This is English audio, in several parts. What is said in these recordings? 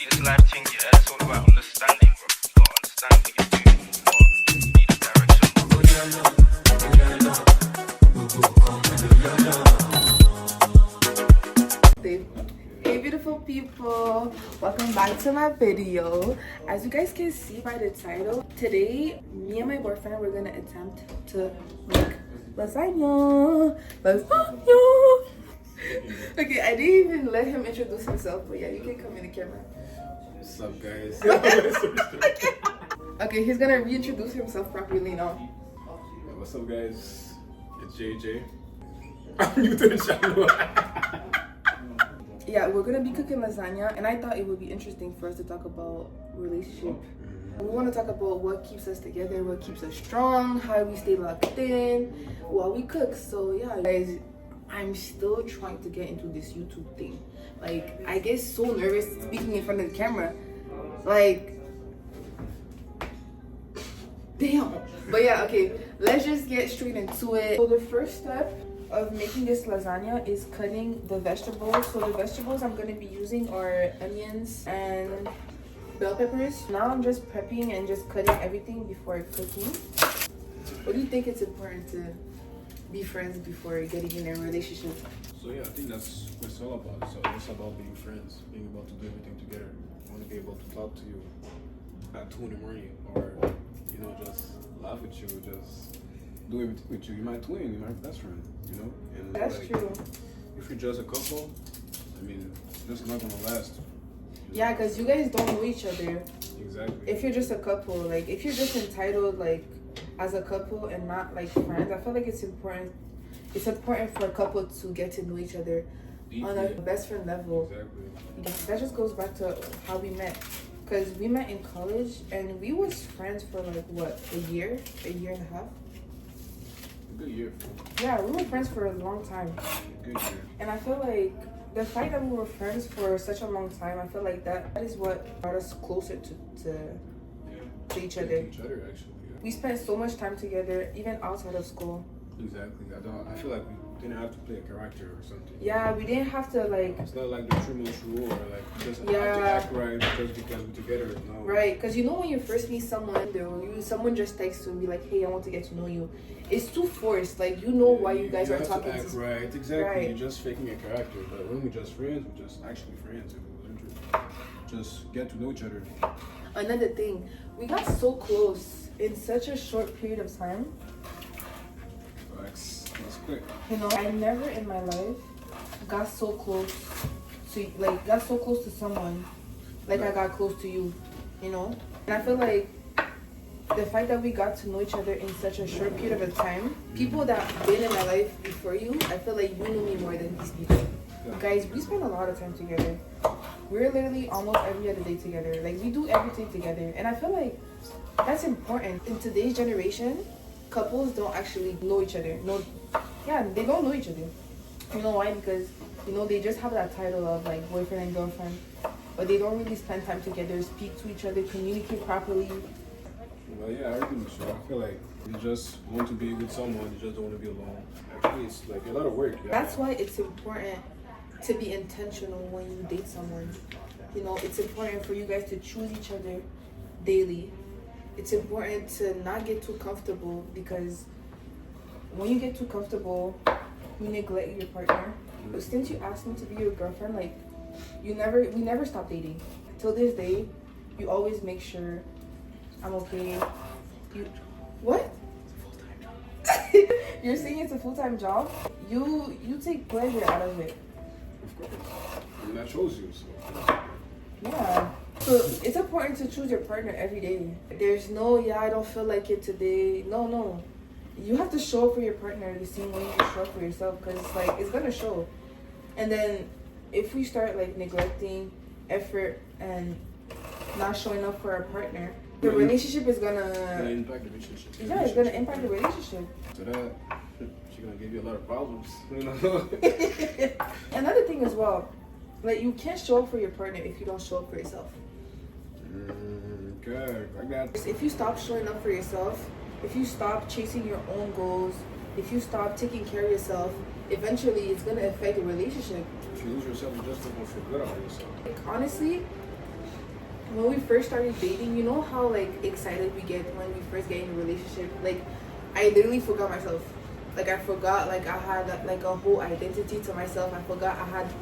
See, this life thing, yeah, it's all about understanding, bro. You gotta understand what you're doing. You need a direction, bro. Hey beautiful people, welcome back to my video. As you guys can see by the title, today me and my boyfriend we're gonna attempt to make lasagna. Okay, I didn't even let him introduce himself, but yeah, you can come in the camera. What's up, guys? Okay, he's gonna reintroduce himself properly now. Yeah, what's up, guys? It's JJ. I'm new to the channel. Yeah, we're gonna be cooking lasagna, and I thought it would be interesting for us to talk about relationship. We want to talk about what keeps us together, what keeps us strong, how we stay locked in while we cook. So yeah, guys, I'm still trying to get into this YouTube thing. Like, I get so nervous speaking in front of the camera. Like, damn. But yeah, okay, let's just get straight into it. So the first step of making this lasagna is cutting the vegetables. So the vegetables I'm going to be using are onions and bell peppers. Now I'm just prepping and just cutting everything before cooking. What do you think it's important to be friends before getting in a relationship? So yeah, I think that's what it's all about. So it's about being friends, being able to do everything together. I want to be able to talk to you at 2 in the morning, or just laugh with you, just do everything with you. You're my twin, you're my best friend, And That's true. If you're just a couple, I mean, it's just not gonna last. Yeah, because you guys don't know each other. Exactly. If you're just a couple, like if you're just entitled like as a couple and not like friends, I feel like it's important for a couple to get to know each other on a best friend level. Exactly. That just goes back to how we met, because we met in college and we was friends for like what, a year and a half. A good year. Yeah, we were friends for a long time. Good year. And I feel like the fact that we were friends for such a long time, I feel like that is what brought us closer to each other. Actually. We spent so much time together, even outside of school. Exactly. I feel like we didn't have to play a character or something. Yeah, we didn't have to like. It's not like the 3 months rule, or like just have to act right just because we're together. No. Right, because when you first meet someone, someone just texts you and be like, "Hey, I want to get to know you." It's too forced. Like why you guys are talking. To act right. Exactly. Right. You're just faking a character, but when we're just friends, we're just actually friends, and we learn to just get to know each other. Another thing, we got so close in such a short period of time. That's quick. I never in my life got so close to someone like I got close to you, And I feel like the fact that we got to know each other in such a short period of time, people that have been in my life before you, I feel like you know me more than these people. Yeah. Guys, we spend a lot of time together. We're literally almost every other day together. Like, we do everything together. And I feel like that's important. In today's generation, couples don't actually know each other. They don't know each other. You know why? Because, they just have that title of, like, boyfriend and girlfriend. But they don't really spend time together, speak to each other, communicate properly. Well, yeah, I agree with you. I feel like you just want to be with someone, you just don't want to be alone. Actually, it's like a lot of work. Yeah. That's why it's important to be intentional when you date someone. It's important for you guys to choose each other daily. It's important to not get too comfortable, because when you get too comfortable, you neglect your partner. But since you asked me to be your girlfriend, like, we never stop dating. Till this day, you always make sure I'm okay. What? You're saying it's a full-time job? You take pleasure out of it. Of course. And that shows you, so. Yeah. So it's important to choose your partner every day. There's no, I don't feel like it today. No. You have to show up for your partner the same way you show up for yourself, because it's gonna show. And then if we start neglecting effort and not showing up for our partner, the relationship is gonna impact the relationship. Yeah, it's gonna impact the relationship. So that she's gonna give you a lot of problems. Another thing as well, you can't show up for your partner if you don't show up for yourself. Okay, I got it. If you stop showing up for yourself, if you stop chasing your own goals, if you stop taking care of yourself, eventually it's gonna affect the relationship. If you lose yourself, you just don't feel good about yourself. Honestly, when we first started dating, you know how like excited we get when we first get in a relationship. Like, I literally forgot myself. Like, I forgot like I had like a whole identity to myself. I forgot I had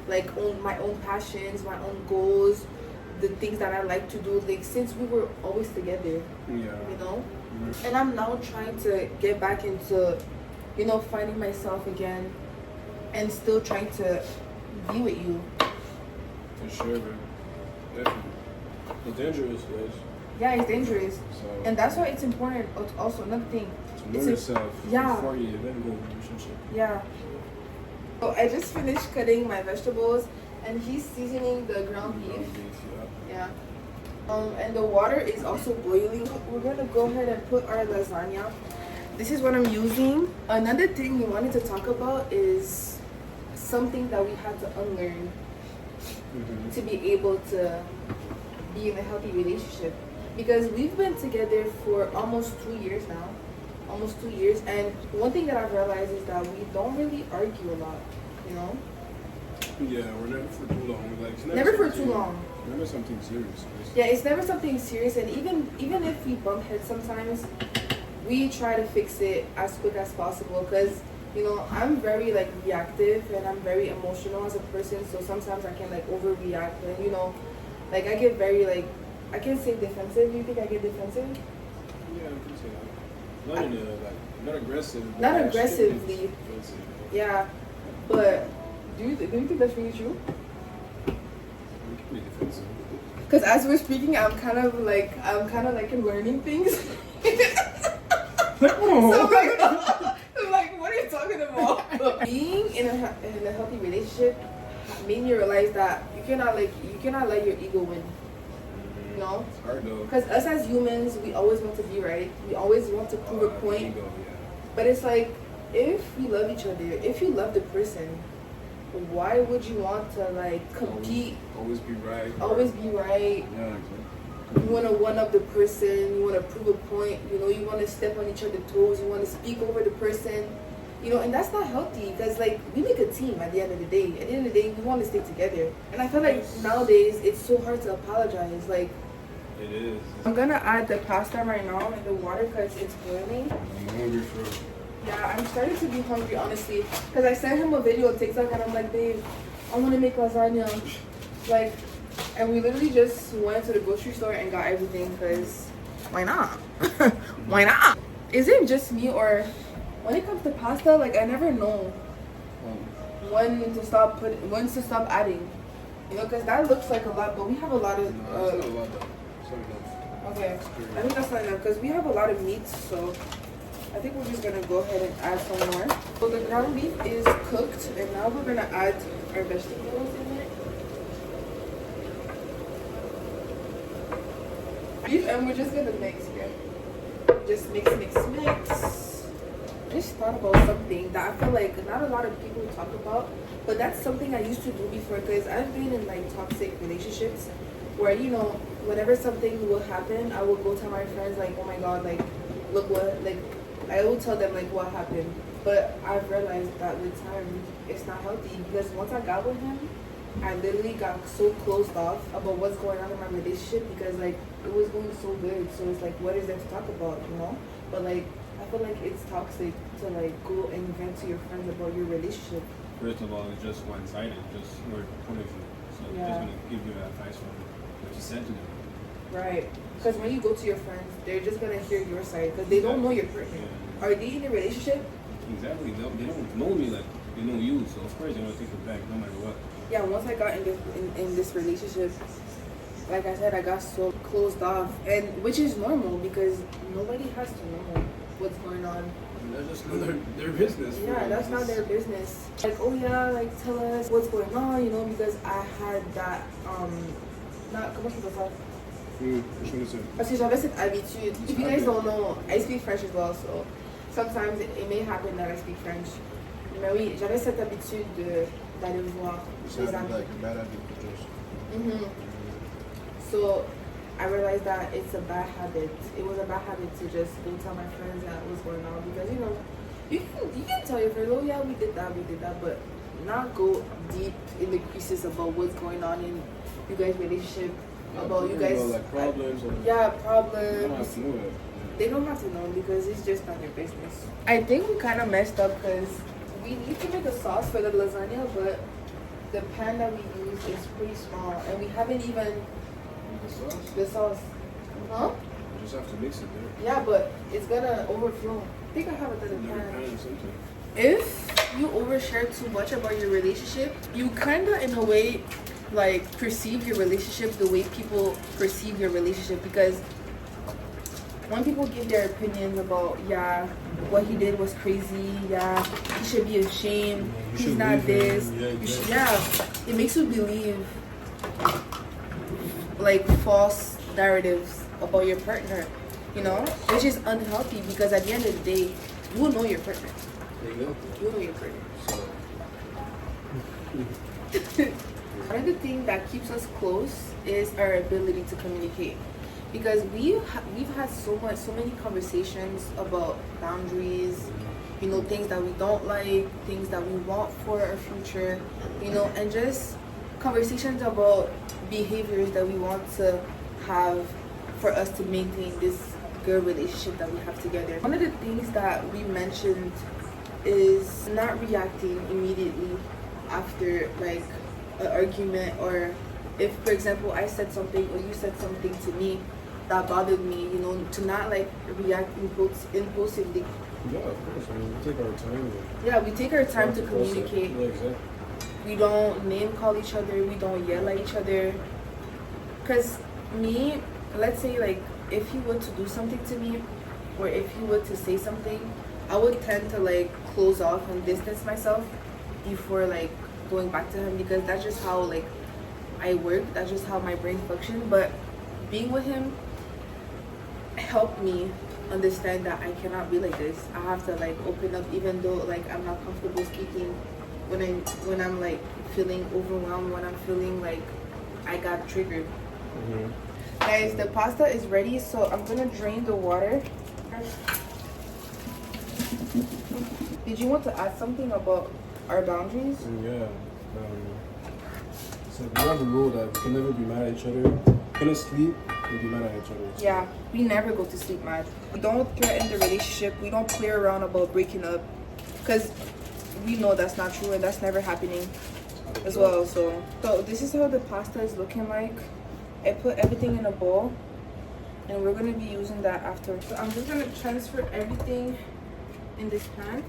like my own passions, my own goals, the things that I like to do. Like, since we were always together, you know. Mm-hmm. And I'm now trying to get back into, you know, finding myself again, and still trying to be with you. For sure, man. Definitely. It's dangerous, guys. Yeah, it's dangerous. So, and that's why it's important. Also, another thing. To know yourself before you then go in a relationship. Yeah. So I just finished cutting my vegetables, and he's seasoning the ground beef. Yeah. And the water is also boiling. We're gonna go ahead and put our lasagna. This is what I'm using. Another thing we wanted to talk about is something that we had to unlearn to be able to be in a healthy relationship, because we've been together for almost 2 years now. Almost 2 years, and one thing that I've realized is that we don't really argue a lot, you know? Yeah, we're never for too long. Like, it's never for too long. Never something serious. Yeah, it's never something serious, and even if we bump heads sometimes, we try to fix it as quick as possible, because, you know, I'm very like reactive and I'm very emotional as a person, so sometimes I can like overreact, and you know, like I get very like, I can say defensive. Do you think I get defensive? Yeah, I can say that. Not in a, like, not aggressive. Not aggressively. Yeah, but do you think that's really true? You can be defensive. Because as we're speaking, I'm kind of like learning things. So I'm like, what are you talking about? Being in a healthy relationship made me realize that you cannot let your ego win. You know? It's hard though. Because us as humans, we always want to be right. We always want to prove a point. Ego, yeah. But it's like, if we love each other, if you love the person, why would you want to like compete? Always be right. Always be right. Yeah, exactly. You want to one up the person. You want to prove a point. You know, you want to step on each other's toes. You want to speak over the person. You know, and that's not healthy, because like we make a team at the end of the day. At the end of the day, we want to stay together. And I feel like nowadays it's so hard to apologize. Like, it is. I'm gonna add the pasta right now in the water because it's boiling. I'm hungry for. Yeah, I'm starting to be hungry, honestly. Because I sent him a video on TikTok and I'm like, babe, I want to make lasagna. Like, and we literally just went to the grocery store and got everything, because why not? Why not? Is it just me, or when it comes to pasta, like I never know when to stop adding. You know, because that looks like a lot, but we have a lot of... No, it's not a lot though. It's not enough. Okay, I think that's not enough, because we have a lot of meats, so... I think we're just gonna go ahead and add some more. So the ground beef is cooked, and now we're gonna add our vegetables in it. And we're just gonna mix here. Just mix. I just thought about something that I feel like not a lot of people talk about, but that's something I used to do before, because I've been in like toxic relationships where, you know, whenever something will happen, I will go tell my friends like, oh my god, like, look what, like, I will tell them like what happened. But I've realized that with time it's not healthy, because once I got with him, I literally got so closed off about what's going on in my relationship, because like it was going so good, so it's like, what is there to talk about, you know? But like I feel like it's toxic to like go and vent to your friends about your relationship. First of all, it's just one-sided, just your point of view. So they're just gonna give you advice from what you said to them. Right. Because when you go to your friends, they're just gonna hear your side, because they don't know your partner. Yeah. Are they in a relationship? Exactly. They don't know me like they know you, so of course they're gonna take it back no matter what. Yeah. Once I got in this relationship, like I said, I got so closed off, and which is normal, because nobody has to know what's going on. And that's just not their business. Yeah, that's not their business. Like, oh yeah, like tell us what's going on, you know, because I had that not comment je peux faire. Parce que j'avais cette habitude. If you guys don't know, I speak French as well, so sometimes it may happen that I speak French. Mais oui, j'avais cette habitude d'aller voir les amis. Like a bad habit to just. Mm-hmm. So I realized that it's a bad habit. It was a bad habit to just go tell my friends that what's going on, because you know, you can tell your friends, oh yeah, we did that, but not go deep in the creases about what's going on in you guys' relationship. about you guys. Like problems or Yeah, you don't have problems. to know that. They don't have to know because it's just not their business. I think we kind of messed up because we need to make a sauce for the lasagna, but the pan that we use is pretty small, and we haven't even The sauce, the sauce. Huh? you just have to mix it there. Yeah, but it's gonna overflow. I think I have another Another pan. pan or something. If you overshare too much about your relationship, you kind of, in a way, like perceive your relationship the way people perceive your relationship. Because when people give their opinions about, yeah, what he did was crazy, yeah, he should be ashamed, You he's should not leave this, him. Yeah, you should, exactly. yeah, it makes you believe like false narratives about your partner, you know, which is unhealthy because at the end of the day, you know your partner. Exactly. You know your partner. So, One of the things that keeps us close is our ability to communicate, because we've had so many conversations about boundaries, you know, things that we don't like, things that we want for our future, you know, and just conversations about behaviors that we want to have for us to maintain this good relationship that we have together. One of the things that we mentioned is not reacting immediately after like an argument, or if, for example, I said something or you said something to me that bothered me, you know, to not like react impulsively. yeah, of course. I mean, we take our time. Yeah, we take our time to Not process. communicate. Yeah, exactly. We don't name call each other. We don't yell at each other. Cause me, let's say like if he were to do something to me, or if he were to say something, I would tend to like close off and distance myself before like going back to him, because that's just how like I work. That's just how my brain functions. But being with him helped me understand that I cannot be like this. I have to like open up, even though like I'm not comfortable speaking, when I'm like feeling overwhelmed, when I'm feeling like I got triggered. Guys, the pasta is ready, so I'm gonna drain the water. Did you want to add something about our boundaries? Yeah. So we have a rule that we can never be mad at each other. Couldn't sleep and be mad at each other. Yeah, we never go to sleep mad. We don't threaten the relationship. We don't play around about breaking up, because we know that's not true and that's never happening as well. So this is how the pasta is looking like. I put everything in a bowl, and we're gonna be using that after. So I'm just gonna transfer everything in this pan.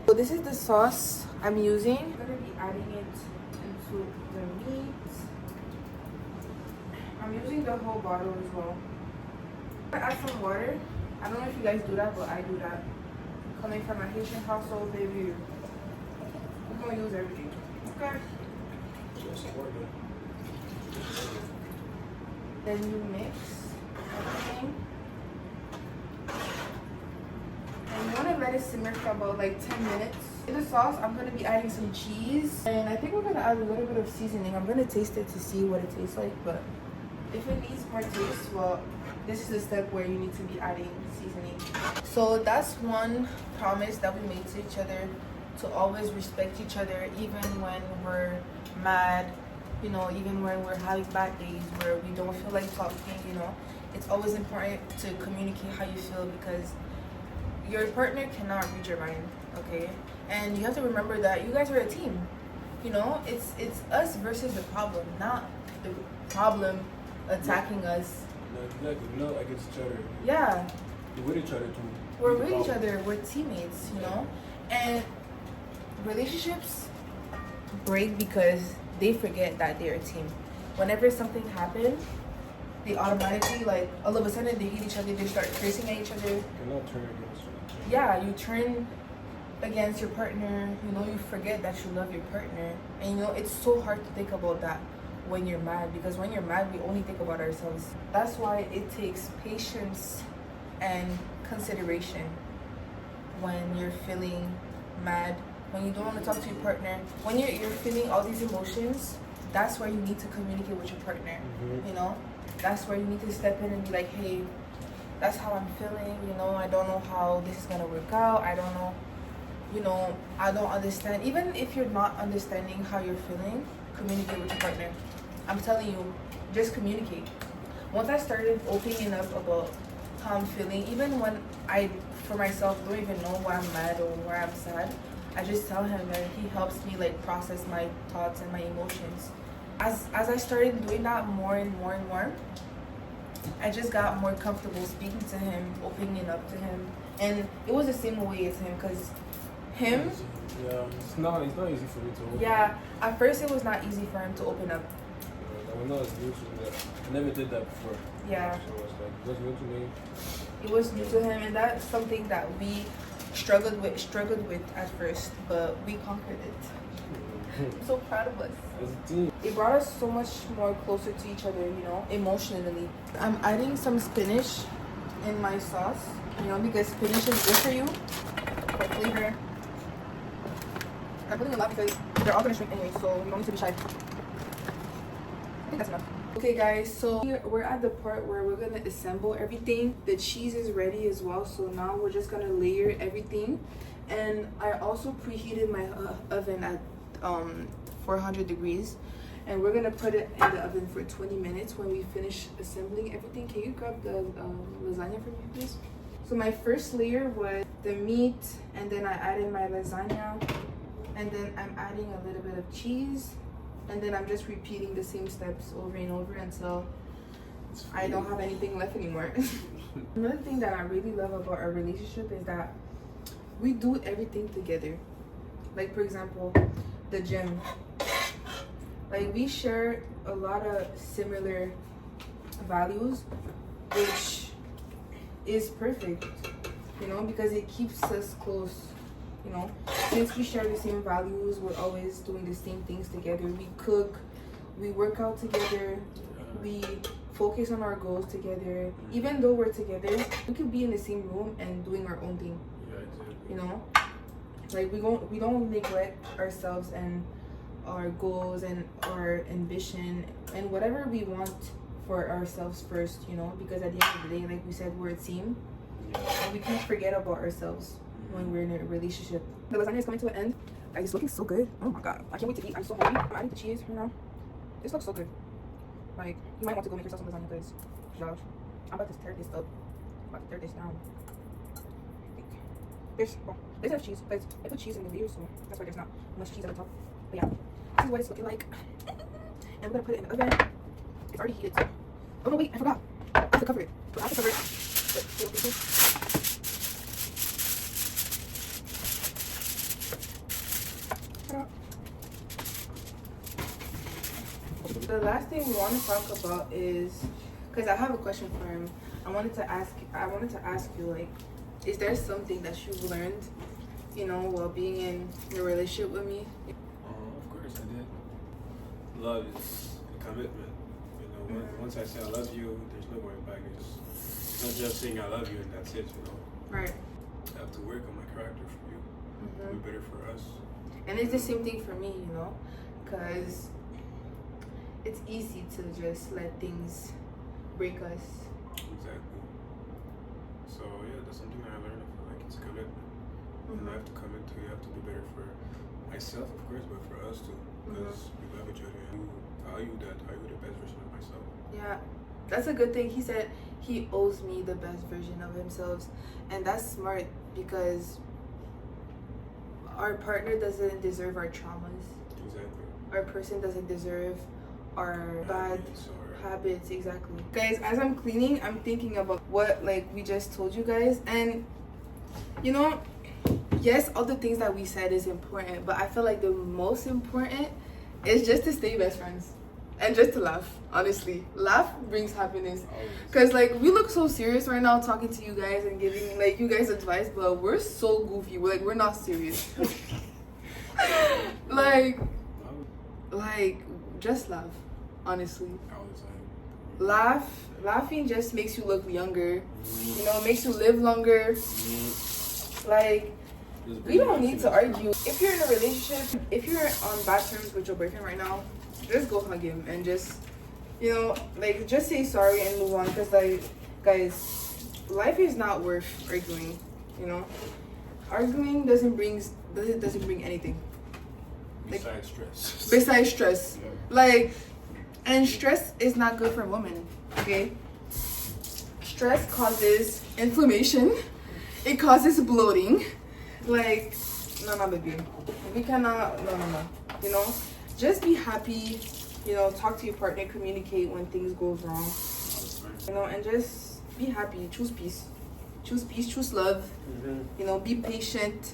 So this is the sauce I'm using. I'm gonna be adding it into the meat. I'm using the whole bottle as well. I'm gonna add some water. I don't know if you guys do that, but I do that. Coming from a Haitian household, baby, we're gonna use everything. Okay. Then you mix everything. And you want to let it simmer for about like 10 minutes. In the sauce, I'm going to be adding some cheese. And I think we're going to add a little bit of seasoning. I'm going to taste it to see what it tastes like. But if it needs more taste, well, this is the step where you need to be adding seasoning. So that's one promise that we made to each other, to always respect each other, even when we're mad, you know, even when we're having bad days where we don't feel like talking, you know. It's always important to communicate how you feel, because your partner cannot read your mind, okay? And you have to remember that you guys are a team. You know, it's us versus the problem, not the problem attacking us. No, exactly. We're not against each other. Yeah. We're with each other too. We're with each other. We're teammates, you know? And relationships break because they forget that they're a team. Whenever something happens, they automatically, like, all of a sudden they hate each other, they start cursing at each other. You cannot turn against each other. Yeah, you turn against your partner, you know, you forget that you love your partner. And, you know, it's so hard to think about that when you're mad, because when you're mad, we only think about ourselves. That's why it takes patience and consideration when you're feeling mad, when you don't want to talk to your partner, when you're feeling all these emotions. That's where you need to communicate with your partner. You know, that's where you need to step in and be like, hey, that's how I'm feeling, you know, I don't know how this is gonna work out, I don't know, you know, I don't understand. Even if you're not understanding how you're feeling, communicate with your partner. I'm telling you, just communicate. Once I started opening up about how I'm feeling, even when I, for myself, don't even know why I'm mad or why I'm sad, I just tell him, and he helps me like process my thoughts and my emotions. As I started doing that more and more and more, I just got more comfortable speaking to him, opening up to him, and it was the same way as him, cause him. Yeah, it's not easy for me to open. Yeah, at first it was not easy for him to open up. I know it's new to me. I never did that before. Yeah. So it's like it was new to me. It was new to him, and that's something that we struggled with at first, but we conquered it. I'm so proud of us. As a team. It brought us so much more closer to each other, you know, emotionally. I'm adding some spinach in my sauce, you know, because spinach is good for you, for flavor. I'm putting a lot because they're all gonna shrink anyway, so you don't need to be shy. I think that's enough. Okay guys, so we're at the part where we're gonna assemble everything. The cheese is ready as well, so now we're just gonna layer everything. And I also preheated my oven at 400 degrees, and we're gonna put it in the oven for 20 minutes. When we finish assembling everything, can you grab the lasagna for me, please? So my first layer was the meat, and then I added my lasagna, and then I'm adding a little bit of cheese, and then I'm just repeating the same steps over and over until I don't have anything left anymore. Another thing that I really love about our relationship is that we do everything together. Like, for example, the gym. Like, we share a lot of similar values, which is perfect, you know, because it keeps us close. You know, since we share the same values, we're always doing the same things together. We cook, we work out together, we focus on our goals together. Even though we're together, we could be in the same room and doing our own thing. You know, like we don't neglect ourselves and our goals and our ambition and whatever we want for ourselves first. You know, because at the end of the day, like we said, we're a team, and we can't forget about ourselves when we're in a relationship. The lasagna is coming to an end. Guys, it's looking so good. Oh my god, I can't wait to eat. I'm so hungry. I'm adding the cheese right now. This looks so good. Like, you might want to go make yourself some lasagna, because Josh, I'm about to tear this up. I'm about to tear this down. There's enough cheese, but I put cheese in the video, so that's why there's not much cheese at the top. But yeah, this is what it's looking like. And we're gonna put it in the oven. It's already heated. So. Oh no, wait, I forgot. I have to cover it. So I have to cover it. The last thing we want to talk about is, because I have a question for him. I wanted to ask you, like, is there something that you've learned, you know, while being in a relationship with me? Of course I did. Love is a commitment. You know, once I say I love you, there's no going back. It's not just saying I love you and that's it, you know. Right. I have to work on my character for you. Be better for us. And it's the same thing for me, you know, because it's easy to just let things break us. Exactly. So yeah, that's something I learned. I feel like it's a commitment. And I have to commit to, you have to be better for myself, of course, but for us too. Because we love each other and how you the best version of myself. Yeah, that's a good thing. He said he owes me the best version of himself, and that's smart, because our partner doesn't deserve our traumas. Exactly. Our person doesn't deserve our bad habits. Exactly. Guys, as I'm cleaning, I'm thinking about what, like, we just told you guys, and you know, yes, all the things that we said is important, but I feel like the most important is just to stay best friends and just to laugh. Honestly, laugh brings happiness. Because, like, we look so serious right now talking to you guys and giving, like, you guys advice, but we're so goofy. We're not serious. like just laugh. Honestly, laughing just makes you look younger. You know, makes you live longer. Like, we don't need to argue. If you're in a relationship, if you're on bad terms with your boyfriend right now, just go hug him and just, you know, like, just say sorry and move on. Because, like, guys, life is not worth arguing, you know. Arguing doesn't doesn't bring anything. Besides stress. Besides stress. Yeah. Like, and stress is not good for women, okay? Stress causes inflammation. It causes bloating. Like, no, baby. We cannot, no. You know, just be happy. You know, talk to your partner, communicate when things go wrong. You know, and just be happy. Choose peace. Choose peace, choose love. You know, be patient.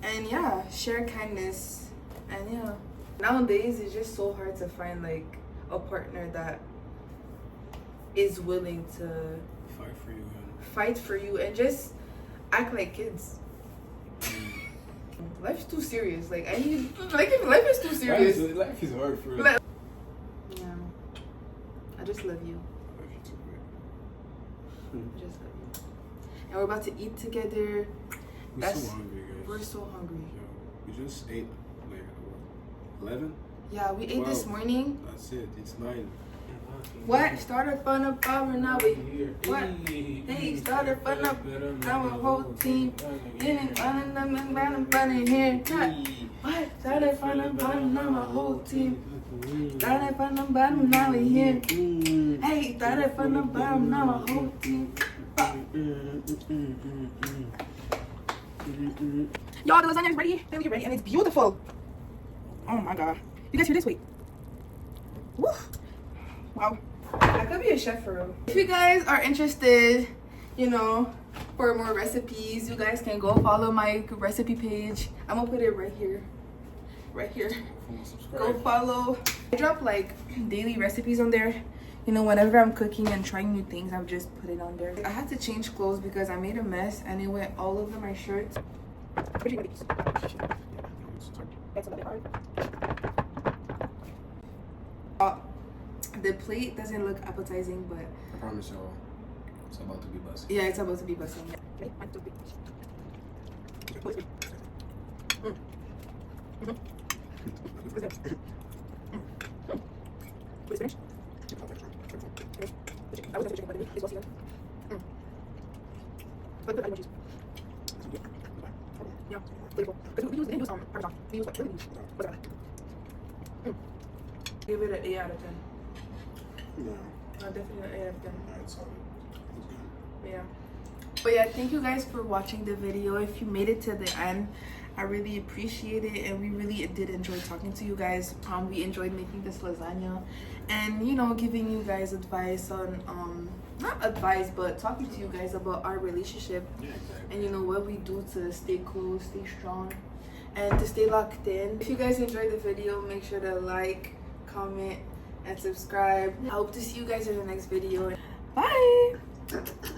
And yeah, share kindness. And yeah. Nowadays, it's just so hard to find like a partner that is willing to fight for you and just act like kids. Life's too serious. Like I need life is too serious. Life is hard for you. Yeah. I just love you. Just love you. And we're about to eat together. We're so hungry, guys. We're so hungry. Yeah, we just ate like 11? Yeah, we ate this morning. That's it. It's 9. What? Started fun up power now we what? Hey, started fun up now a whole team. Getting running here. What? Started fun up now a whole team. Started fun up now we here. Hey, started fun up now a whole team. Y'all, the lasagna is ready. Let me get ready, and it's beautiful. Oh my god. You guys hear this? Wait. Woo. Wow. I could be a chef for real. If you guys are interested, you know, for more recipes, you guys can go follow my recipe page. I'm gonna put it right here. Right here. Go follow. I drop like daily recipes on there. You know, whenever I'm cooking and trying new things, I've just put it on there. I had to change clothes because I made a mess and it went all over my shirts. That's a bit hard. The plate doesn't look appetizing, but I promise y'all, it's about to be busting. yeah, it's about to be busting. Give it an 8 out of 10. No. Definitely an 8 out of 10. It's solid. It's good. Yeah. But yeah, thank you guys for watching the video. If you made it to the end, I really appreciate it, and we really did enjoy talking to you guys. We enjoyed making this lasagna and, you know, giving you guys advice on not advice, but talking to you guys about our relationship. Yeah, exactly. And you know what we do to stay close, stay strong, and to stay locked in. If you guys enjoyed the video, make sure to like, comment, and subscribe. I hope to see you guys in the next video. Bye.